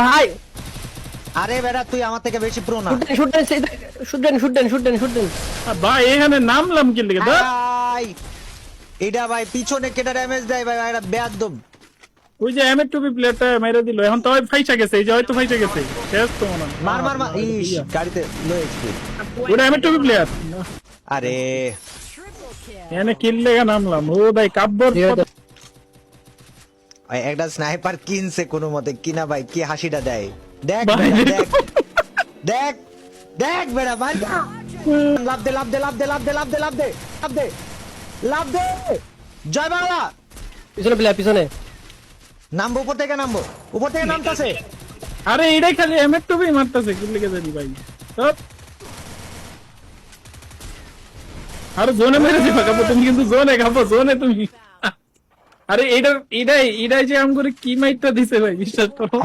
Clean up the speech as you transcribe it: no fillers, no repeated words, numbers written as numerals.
ভাই আরে বেটা তুই আমার থেকে বেশি প্রো না। শুট দেন। ভাই এখানে নামলাম কি লিখে ধর। ভাই এটা ভাই পিছনে কেটে ড্যামেজ দেয় ভাই, এটা বেয়াদব। ওই যে এম এর টুপি প্লেয়ারটা মেরে দিল, এখন তো ফাইসা গেছে, এই যে হয়তো ফাইসা গেছে, শেষ তো মনে হয়। মার মার মার, ইস গাড়িতে লো এক্সপি। ওটা এম এর টুপি প্লেয়ার, আরে এখানে কিল লেগে নামলাম। ও ভাই কাব্যর ভাই একটা স্নাইপার কিনছে কোনো মতে, কিনা ভাই কি হাসিটা দেয়। দেখ ভাই, বেটা, দেখ দেখ দেখ বেটা ভাই, লাভ দে লাভ দে লাভ দে লাভ দে লাভ দে লাভ দে লাভ দে লাভ দে। জয় বাংলা। পিছনে নামবো, উপর থেকে নামবো, উপর থেকে নামতাছে। আরে এটাই খালি এম এর টুপি মারতেছে কি লিখে জানি ভাই। ধর। আরে জোনে মেরেছি ফাঁকাবো, তুমি কিন্তু জোনে খাবো, জোনে তুমি। আরে এটাই যে আম করে কি মাইটটা দিছে ভাই, বিশ্বাস করো।